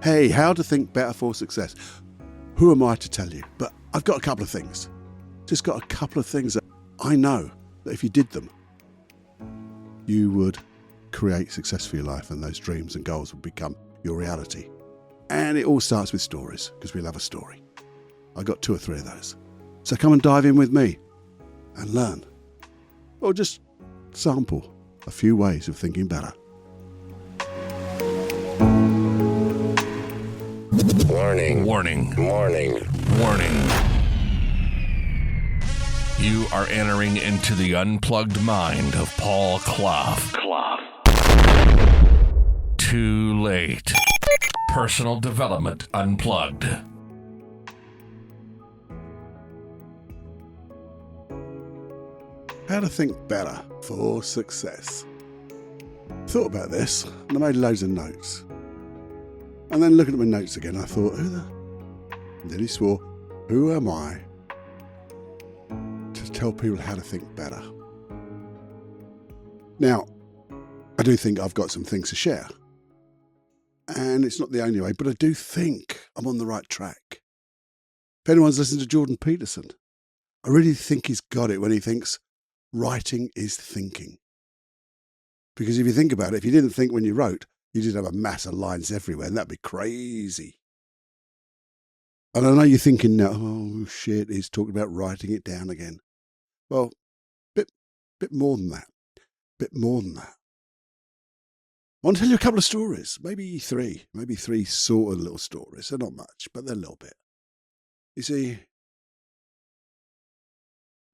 Hey, how to think better for success. Who am I to tell you? But I've got a couple of things. Just got a couple of things that I know that if you did them, you would create success for your life, and those dreams and goals would become your reality. And it all starts with stories, because we love a story. I got 2 or 3 of those. So come and dive in with me and learn, or just sample a few ways of thinking better. Warning. Warning. Warning. Warning. You are entering into the unplugged mind of Paul Clough. Too late. Personal Development Unplugged. How to think better for success. Thought about this and I made loads of notes. And then looking at my notes again, I thought, and then he swore, who am I to tell people how to think better? Now, I do think I've got some things to share. And it's not the only way, but I do think I'm on the right track. If anyone's listened to Jordan Peterson, I really think he's got it when he thinks writing is thinking. Because if you think about it, if you didn't think when you wrote, you just have a mass of lines everywhere, and that'd be crazy. And I know you're thinking now, oh shit, he's talking about writing it down again. Well, bit more than that. Bit more than that. I want to tell you a couple of stories, maybe 3 sort of little stories. They're not much, but they're a little bit. You see,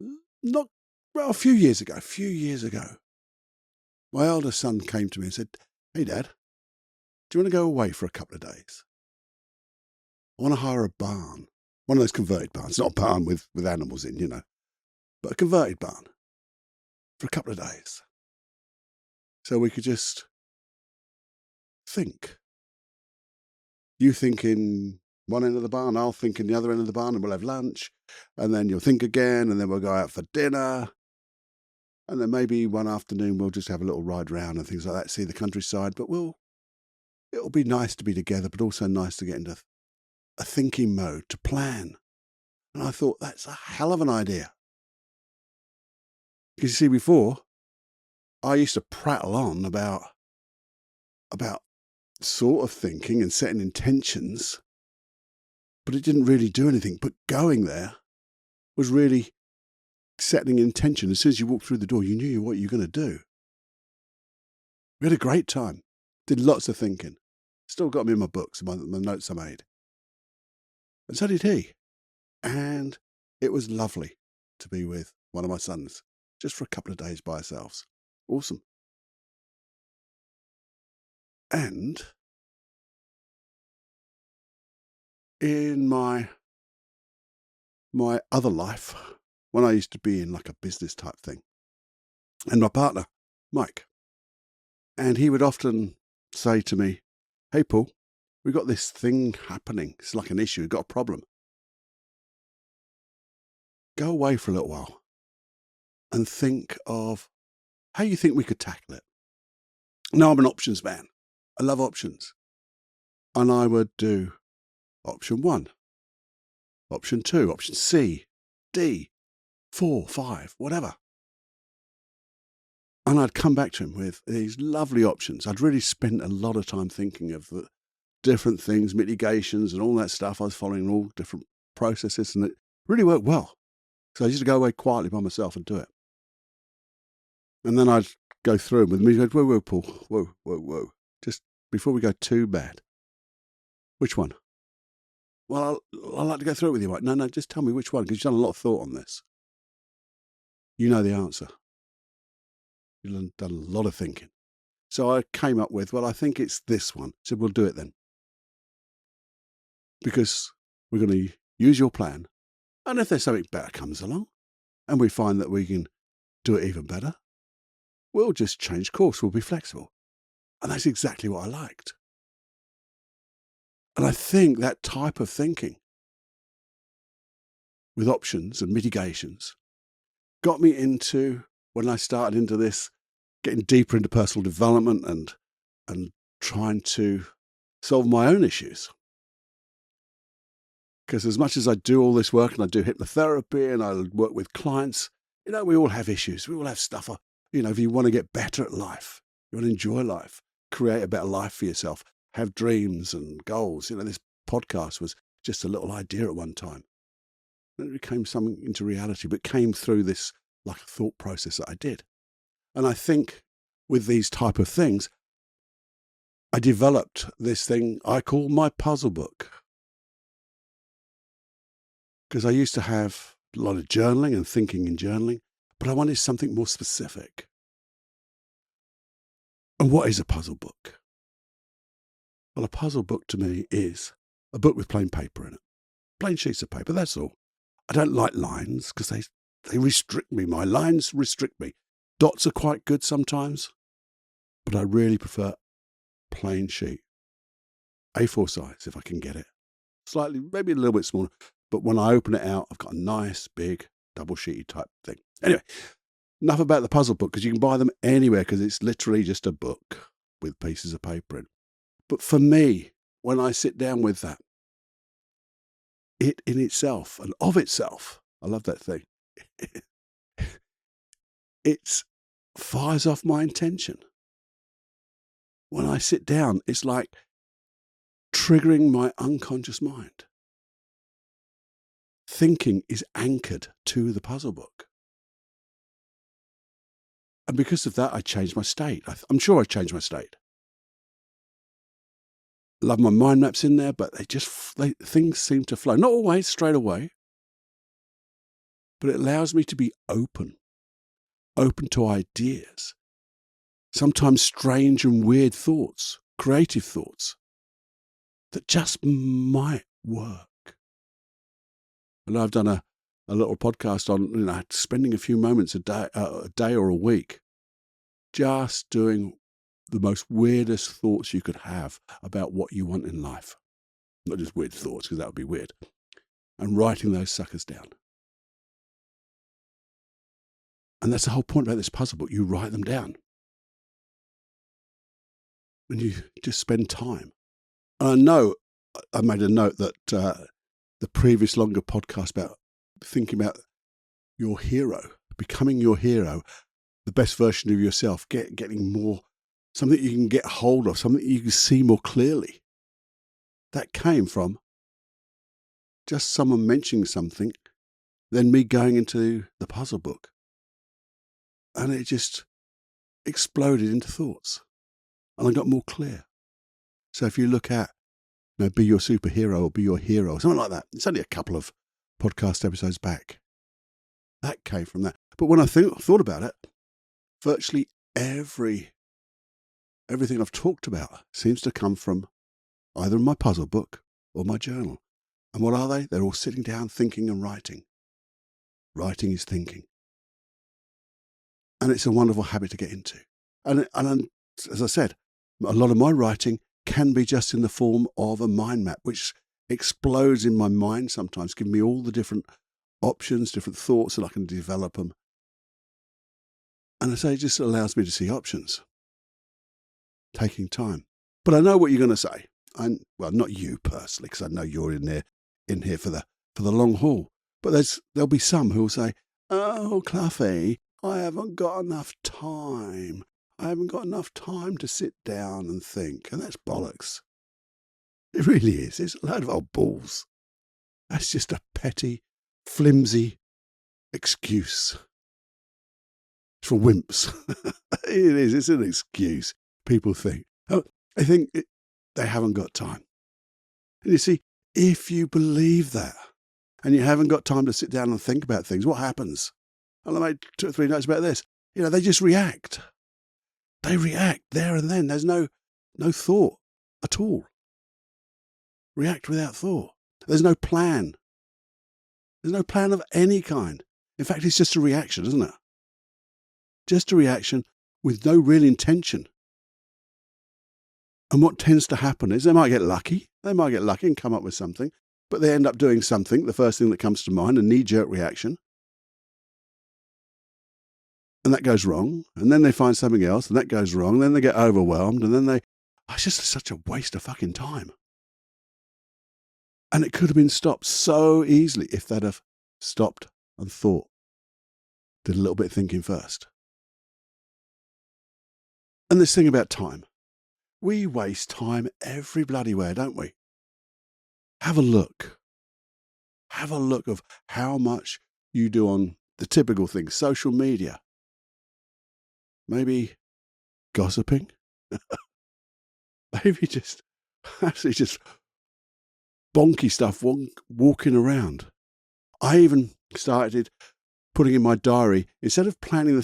a few years ago, my eldest son came to me and said, hey, Dad, do you want to go away for a couple of days? I want to hire a barn, one of those converted barns, not a barn with animals in, but a converted barn for a couple of days. So we could just think. You think in one end of the barn, I'll think in the other end of the barn, and we'll have lunch, and then you'll think again, and then we'll go out for dinner. And then maybe one afternoon we'll just have a little ride round and things like that, see the countryside. But it'll be nice to be together, but also nice to get into a thinking mode, to plan. And I thought, that's a hell of an idea. Because you see, before, I used to prattle on about sort of thinking and setting intentions, but it didn't really do anything. But going there was really setting an intention. As soon as you walked through the door, you knew what you were going to do. We had a great time. Did lots of thinking. Still got me in my books, my notes I made. And so did he. And it was lovely to be with one of my sons, just for a couple of days by ourselves. Awesome. And in my other life, when I used to be in like a business type thing, and my partner, Mike, and he would often say to me, hey, Paul, we've got this thing happening. It's like an issue. We've got a problem. Go away for a little while and think of how you think we could tackle it. Now, I'm an options man. I love options. And I would do option 1, option 2, option C, D, 4, 5, whatever. And I'd come back to him with these lovely options. I'd really spent a lot of time thinking of the different things, mitigations and all that stuff. I was following all different processes, and it really worked well. So I used to go away quietly by myself and do it. And then I'd go through them with me. He'd go, whoa, Paul, whoa. Just before we go too bad. Which one? Well, I'd like to go through it with you, Mike. No, just tell me which one, because you've done a lot of thought on this. You know the answer. You've done a lot of thinking. So I came up with, well, I think it's this one. So we'll do it then. Because we're going to use your plan. And if there's something better comes along, and we find that we can do it even better, we'll just change course. We'll be flexible. And that's exactly what I liked. And I think that type of thinking, with options and mitigations, got me into, when I started into this, getting deeper into personal development and trying to solve my own issues. Because as much as I do all this work and I do hypnotherapy and I work with clients, we all have issues. We all have stuff. If you want to get better at life, you want to enjoy life, create a better life for yourself, have dreams and goals. This podcast was just a little idea at one time. And it became something into reality, but came through this like a thought process that I did. And I think with these type of things, I developed this thing I call my puzzle book. Because I used to have a lot of journaling and thinking in journaling, but I wanted something more specific. And what is a puzzle book? Well, a puzzle book to me is a book with plain paper in it. Plain sheets of paper, that's all. I don't like lines because they restrict me. My lines restrict me. Dots are quite good sometimes, but I really prefer plain sheet. A4 size if I can get it. Slightly, maybe a little bit smaller. But when I open it out, I've got a nice, big, double-sheety type thing. Anyway, enough about the puzzle book, because you can buy them anywhere, because it's literally just a book with pieces of paper in. But for me, when I sit down with that, it in itself and of itself, I love that thing, it fires off my intention. When I sit down, it's like triggering my unconscious mind. Thinking is anchored to the puzzle book. And because of that, I changed my state. I'm sure I changed my state. Love my mind maps in there, but things seem to flow. Not always straight away, but it allows me to be open to ideas. Sometimes strange and weird thoughts, creative thoughts that just might work. And I've done a little podcast on spending a few moments a day or a week just doing the most weirdest thoughts you could have about what you want in life. Not just weird thoughts, because that would be weird. And writing those suckers down. And that's the whole point about this puzzle book. You write them down. And you just spend time. And I know I made a note that the previous longer podcast about thinking about your hero, becoming your hero, the best version of yourself, getting more, something you can get hold of, something you can see more clearly. That came from just someone mentioning something, then me going into the puzzle book. And it just exploded into thoughts. And I got more clear. So if you look at, be your superhero or be your hero, something like that. It's only a couple of podcast episodes back. That came from that. But when I thought about it, virtually everything I've talked about seems to come from either my puzzle book or my journal. And what are they? They're all sitting down, thinking and writing. Writing is thinking. And it's a wonderful habit to get into. And as I said, a lot of my writing can be just in the form of a mind map, which explodes in my mind sometimes, giving me all the different options, different thoughts, and I can develop them. And I say it just allows me to see options, taking time. But I know what you're going to say. Well, not you personally, because I know you're in here for the long haul. But there'll be some who will say, "Oh, Cluffy, I haven't got enough time. I haven't got enough time to sit down and think." And that's bollocks. It really is. It's a load of old balls. That's just a petty, flimsy excuse. It's for wimps. It is. It's an excuse. People think. I think they haven't got time. And you see, if you believe that, and you haven't got time to sit down and think about things, what happens? And I made 2 or 3 notes about this. They just react. They react there and then. There's no thought at all. React without thought. There's no plan. There's no plan of any kind. In fact, it's just a reaction, isn't it? Just a reaction with no real intention. And what tends to happen is they might get lucky. They might get lucky and come up with something, but they end up doing something, the first thing that comes to mind, a knee-jerk reaction. And that goes wrong. And then they find something else, and that goes wrong. Then they get overwhelmed, and then they It's just such a waste of fucking time. And it could have been stopped so easily if they'd have stopped and thought, did a little bit of thinking first. And this thing about time. We waste time every bloody where, don't we? Have a look. Have a look of how much you do on the typical things, social media. Maybe gossiping. Maybe just actually just bonky stuff walking around. I even started putting in my diary, instead of planning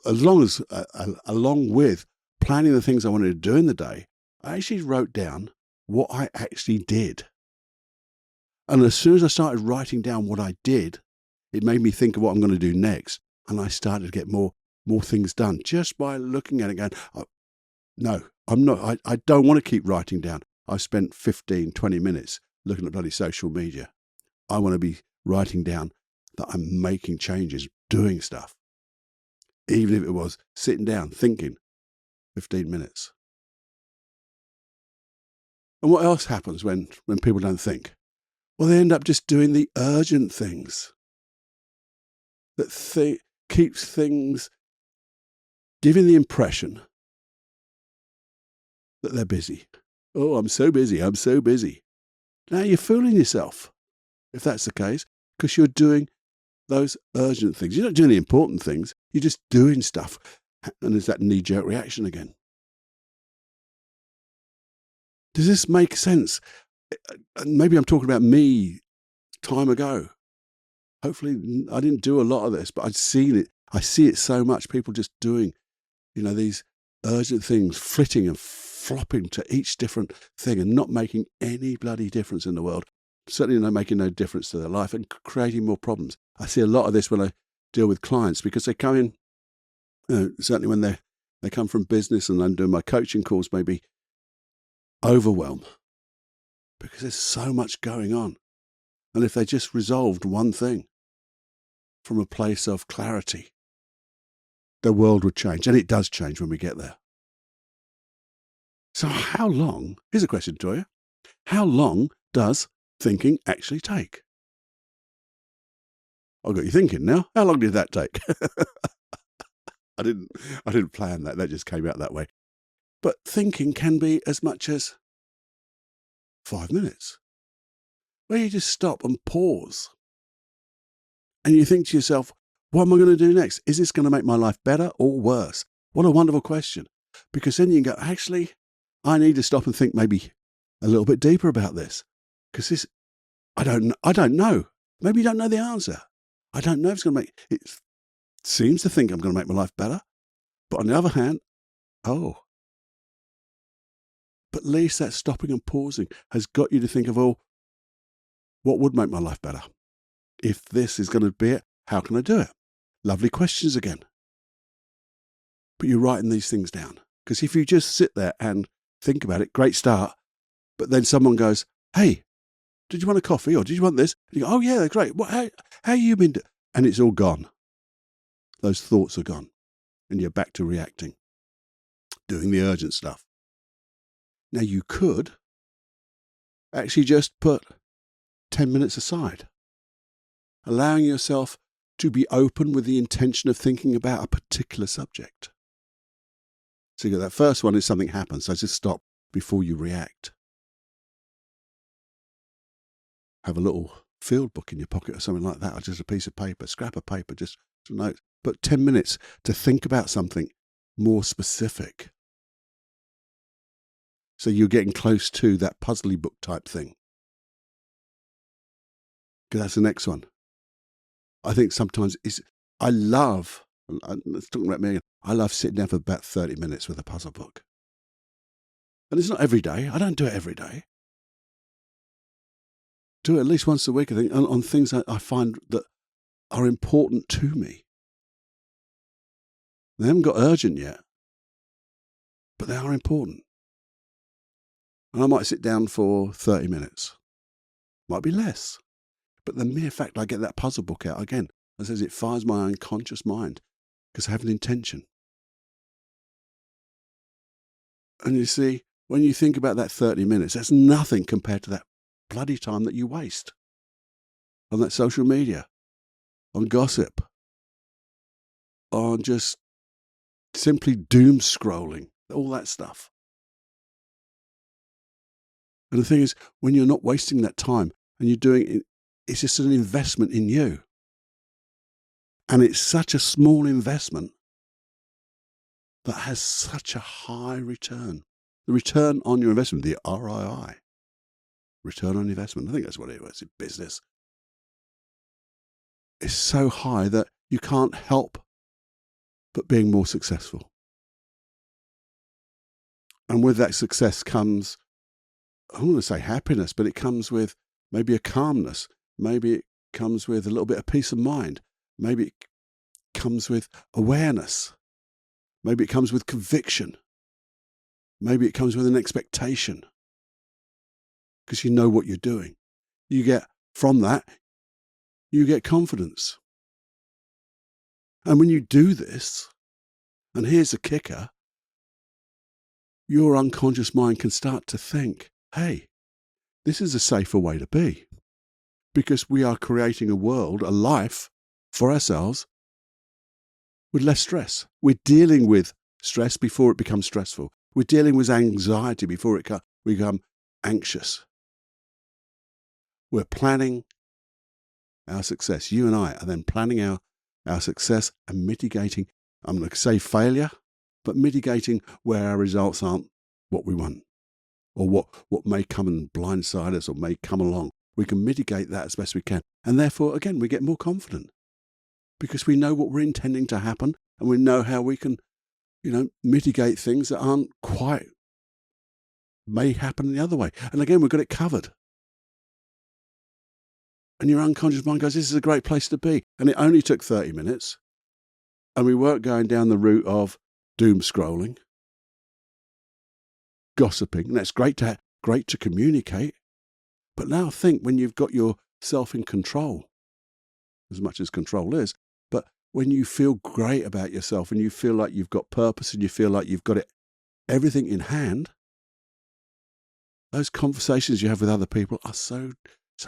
along with planning the things I wanted to do in the day, I actually wrote down what I actually did. And as soon as I started writing down what I did, it made me think of what I'm going to do next. And I started to get more things done just by looking at it and going, no, I'm not. I don't want to keep writing down. I've spent 15, 20 minutes looking at bloody social media. I want to be writing down that I'm making changes, doing stuff. Even if it was sitting down, thinking, 15 minutes. And what else happens when people don't think? Well, they end up just doing the urgent things that keeps things giving the impression that they're busy. Oh, I'm so busy. I'm so busy. Now you're fooling yourself if that's the case, because you're doing those urgent things. You're not doing the important things. You're just doing stuff. And there's that knee-jerk reaction again. Does this make sense? Maybe I'm talking about me time ago. Hopefully I didn't do a lot of this, but I'd seen it. I see it so much. People just doing, these urgent things, flitting and flopping to each different thing and not making any bloody difference in the world. Certainly not making no difference to their life and creating more problems. I see a lot of this when I deal with clients, because they come in, certainly when they come from business, and I'm doing my coaching calls, maybe overwhelm, because there's so much going on. And if they just resolved one thing from a place of clarity, the world would change. And it does change when we get there. So here's a question to you. How long does thinking actually take? I've got you thinking now. How long did that take? I didn't plan that. That just came out that way. But thinking can be as much as 5 minutes, where you just stop and pause. And you think to yourself, what am I going to do next? Is this going to make my life better or worse? What a wonderful question. Because then you can go, actually, I need to stop and think maybe a little bit deeper about this. Because I don't know. Maybe you don't know the answer. I don't know if it's going to it seems to think I'm going to make my life better. But on the other hand, but at least that stopping and pausing has got you to think of, what would make my life better? If this is going to be it, how can I do it? Lovely questions again. But you're writing these things down. Because if you just sit there and think about it, great start. But then someone goes, hey, did you want a coffee or did you want this? And you go, oh yeah, they're great. How you been doing? And it's all gone. Those thoughts are gone. And you're back to reacting, doing the urgent stuff. Now you could actually just put 10 minutes aside, allowing yourself to be open with the intention of thinking about a particular subject. So you got that first one is something happens, so just stop before you react. Have a little field book in your pocket or something like that, or just a piece of paper, scrap of paper, just some notes. But 10 minutes to think about something more specific. So you're getting close to that puzzly book type thing. Because that's the next one. I think sometimes let's talk about me again. I love sitting down for about 30 minutes with a puzzle book. And it's not every day. I don't do it every day. Do it at least once a week, I think, on things that I find that are important to me. They haven't got urgent yet, but they are important. And I might sit down for 30 minutes. Might be less. But the mere fact I get that puzzle book out again, it says it fires my unconscious mind because I have an intention. And you see, When you think about that 30 minutes, that's nothing compared to that bloody time that you waste on that social media, on gossip, on just simply doom scrolling, all that stuff. And the thing is, when you're not wasting that time and you're doing it, it's just an investment in you. And it's such a small investment that has such a high return. The return on your investment, the ROI, return on investment, I think that's what it was in business, is so high that you can't help but being more successful. And with that success comes, I don't want to say happiness, but it comes with maybe a calmness. Maybe it comes with a little bit of peace of mind. Maybe it comes with awareness. Maybe it comes with conviction. Maybe it comes with an expectation. Because you know what you're doing. You get, from that, you get confidence. And when you do this, and here's the kicker, your unconscious mind can start to think, hey, this is a safer way to be. Because we are creating a world, a life for ourselves with less stress. We're dealing with stress before it becomes stressful. We're dealing with anxiety before we become anxious. We're planning our success. You and I are then planning our success and mitigating, I'm going to say failure, but mitigating where our results aren't what we want or what may come and blindside us or may come along. We can mitigate that as best we can. And therefore, again, we get more confident because we know what we're intending to happen and we know how we can, mitigate things that aren't quite, may happen the other way. And again, we've got it covered. And your unconscious mind goes, this is a great place to be. And it only took 30 minutes. And we weren't going down the route of doom scrolling, gossiping. And that's great to communicate. But now think when you've got yourself in control, as much as control is, but when you feel great about yourself and you feel like you've got purpose and you feel like you've got everything in hand, those conversations you have with other people are so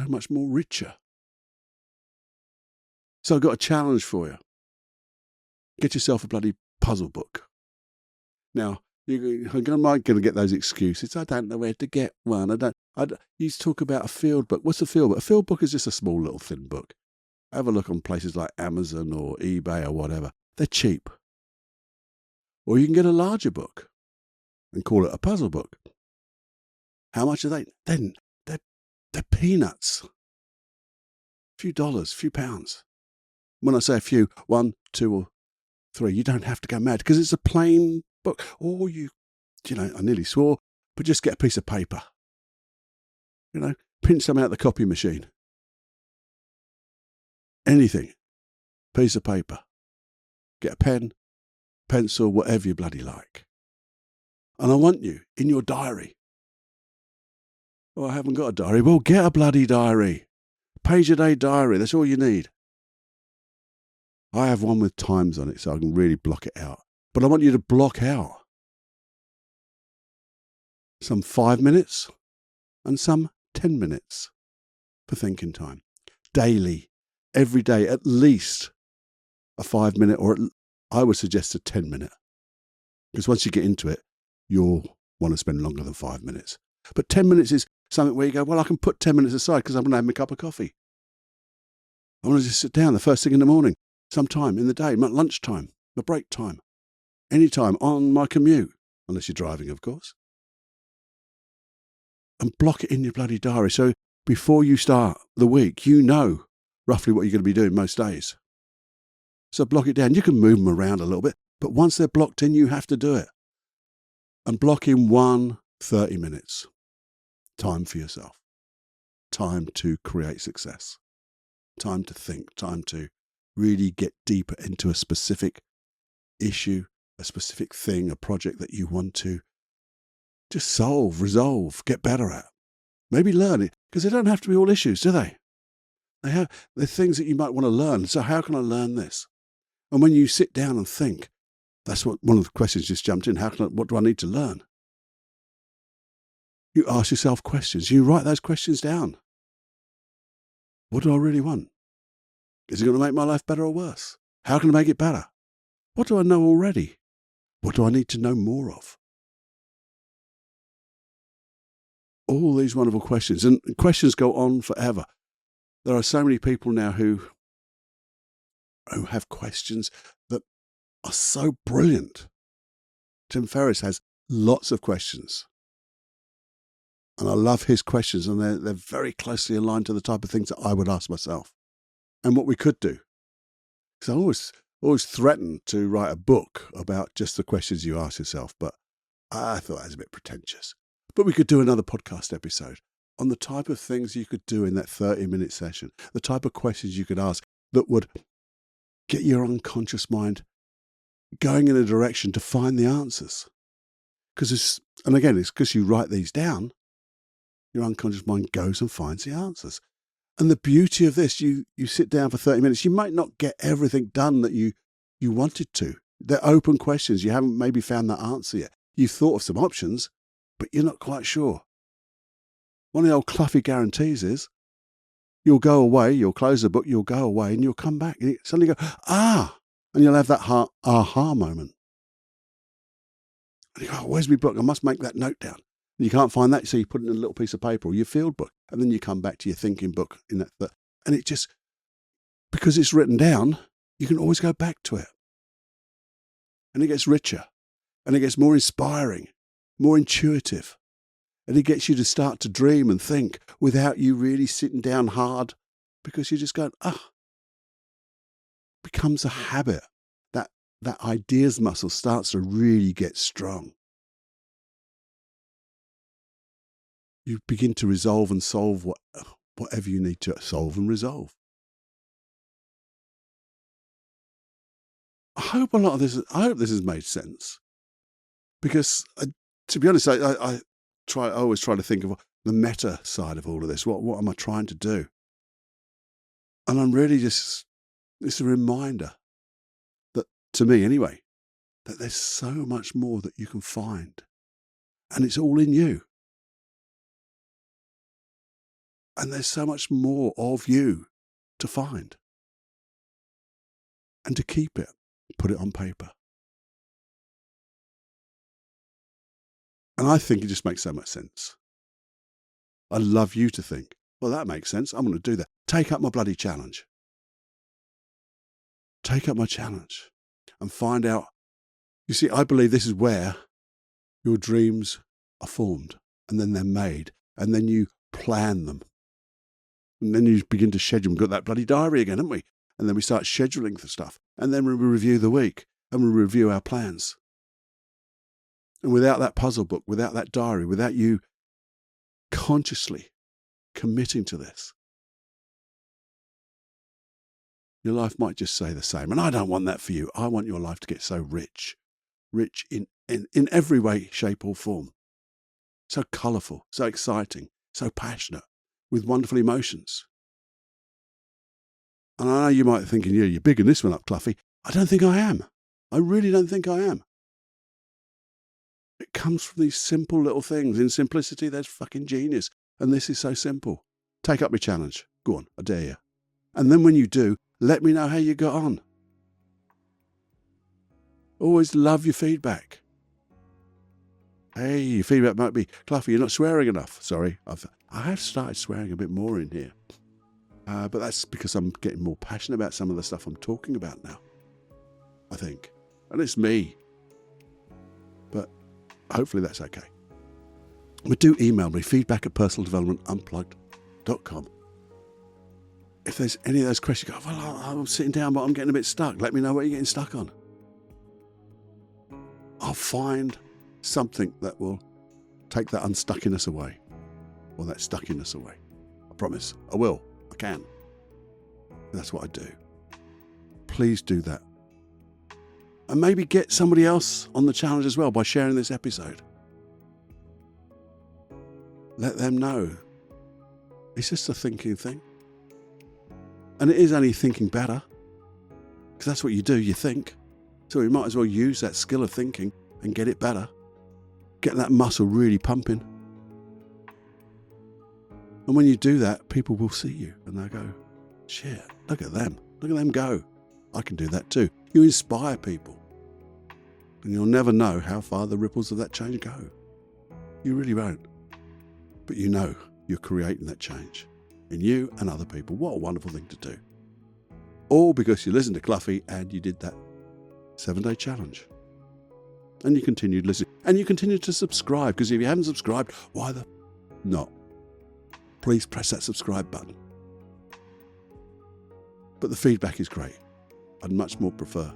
much more richer. So I've got a challenge for you. Get yourself a bloody puzzle book. Now, you're going to get those excuses. I don't know where to get one. You talk about a field book. What's a field book? A field book is just a small little thin book. Have a look on places like Amazon or eBay or whatever. They're cheap. Or you can get a larger book and call it a puzzle book. How much are they? Then they're peanuts. A few dollars, a few pounds. When I say a few, 1, 2 or 3, you don't have to go mad because it's a plain book. Or I nearly swore, but just get a piece of paper. Pinch some out the copy machine. Anything. Piece of paper. Get a pen, pencil, whatever you bloody like. And I want you in your diary. Oh, I haven't got a diary. Well, get a bloody diary. Page-a-day diary. That's all you need. I have one with times on it so I can really block it out. But I want you to block out some 5 minutes and some 10 minutes for thinking time. Daily, every day, at least a 5 minute or I would suggest a 10 minute. Because once you get into it, you'll want to spend longer than 5 minutes. But 10 minutes is something where you go, well, I can put 10 minutes aside because I'm going to have my cup of coffee. I want to just sit down the first thing in the morning, sometime in the day, my lunchtime, my break time, anytime on my commute, unless you're driving, of course. And block it in your bloody diary. So before you start the week, you know roughly what you're going to be doing most days. So block it down. You can move them around a little bit, but once they're blocked in, you have to do it. And block in 30 minutes. Time for yourself. Time to create success. Time to think. Time to really get deeper into a specific issue, a specific thing, a project that you want to just solve, resolve, get better at. Maybe learn it, because they don't have to be all issues, do they? They're things that you might want to learn. So how can I learn this? And when you sit down and think, that's what one of the questions just jumped in. What do I need to learn? You ask yourself questions. You write those questions down. What do I really want? Is it going to make my life better or worse? How can I make it better? What do I know already? What do I need to know more of? All these wonderful questions. And questions go on forever. There are so many people now who have questions that are so brilliant. Tim Ferriss has lots of questions. And I love his questions, and they're very closely aligned to the type of things that I would ask myself. And what we could do. Because I always threatened to write a book about just the questions you ask yourself, but I thought that was a bit pretentious. But we could do another podcast episode on the type of things you could do in that 30-minute session, the type of questions you could ask that would get your unconscious mind going in a direction to find the answers. It's because you write these down, your unconscious mind goes and finds the answers. And the beauty of this, you sit down for 30 minutes, you might not get everything done that you wanted to. They're open questions. You haven't maybe found that answer yet. You've thought of some options, but you're not quite sure. One of the old Cluffy guarantees is you'll go away, you'll close the book, you'll go away, and you'll come back and you suddenly go, and you'll have that aha moment. And you go, where's my book? I must make that note down. And you can't find that, so you put it in a little piece of paper or your field book, and then you come back to your thinking book in that. And it just, because it's written down, you can always go back to it. And it gets richer, and it gets more inspiring, more intuitive, and it gets you to start to dream and think without you really sitting down hard, because you're just going, becomes a habit. That ideas muscle starts to really get strong. You begin to resolve and solve whatever you need to solve and resolve. I hope this has made sense, because to be honest, I always try to think of the meta side of all of this. What am I trying to do? And I'm really it's a reminder that, to me anyway, that there's so much more that you can find, and it's all in you. And there's so much more of you to find and to keep it, put it on paper. And I think it just makes so much sense. I'd love you to think, well, that makes sense. I'm going to do that. Take up my bloody challenge. Take up my challenge and find out. You see, I believe this is where your dreams are formed, and then they're made, and then you plan them. And then you begin to schedule. We've got that bloody diary again, haven't we? And then we start scheduling the stuff. And then we review the week, and we review our plans. And without that puzzle book, without that diary, without you consciously committing to this, your life might just stay the same. And I don't want that for you. I want your life to get so rich in every way, shape or form. So colourful, so exciting, so passionate, with wonderful emotions. And I know you might be thinking, yeah, you're bigging this one up, Cluffy. I don't think I am. I really don't think I am. It comes from these simple little things. In simplicity, there's fucking genius. And this is so simple. Take up my challenge. Go on, I dare you. And then when you do, let me know how you got on. Always love your feedback. Hey, your feedback might be, Cluffy, you're not swearing enough. Sorry, I have started swearing a bit more in here. But that's because I'm getting more passionate about some of the stuff I'm talking about now, I think. And it's me. But hopefully that's okay. But do email me, feedback@personaldevelopmentunplugged.com. If there's any of those questions, you go, well, I'm sitting down, but I'm getting a bit stuck. Let me know what you're getting stuck on. I'll find something that will take that unstuckiness away, or that stuckiness away. I promise. I will. I can. And that's what I do. Please do that. And maybe get somebody else on the challenge as well by sharing this episode. Let them know. It's just a thinking thing. And it is only thinking better. Because that's what you do, you think. So you might as well use that skill of thinking and get it better. Get that muscle really pumping. And when you do that, people will see you and they'll go, shit, look at them. Look at them go. I can do that too. You inspire people. And you'll never know how far the ripples of that change go. You really won't. But you know you're creating that change in you and other people. What a wonderful thing to do. All because you listened to Cluffy and you did that 7-day challenge. And you continued listening. And you continued to subscribe, because if you haven't subscribed, why the not? Please press that subscribe button. But the feedback is great. I'd much more prefer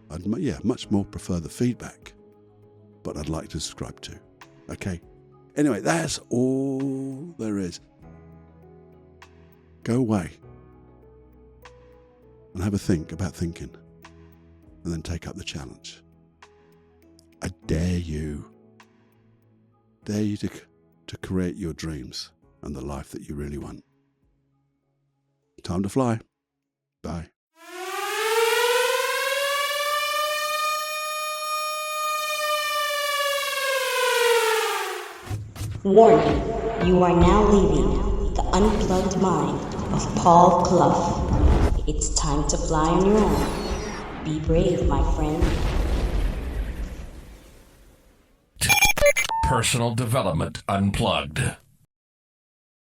the feedback. But I'd like to subscribe too. Okay? Anyway, that's all there is. Go away and have a think about thinking, and then take up the challenge. I dare you to create your dreams and the life that you really want. Time to fly. Bye. Warning, you are now leaving the unplugged mind of Paul Clough. It's time to fly on your own. Be brave, my friend. Personal Development Unplugged.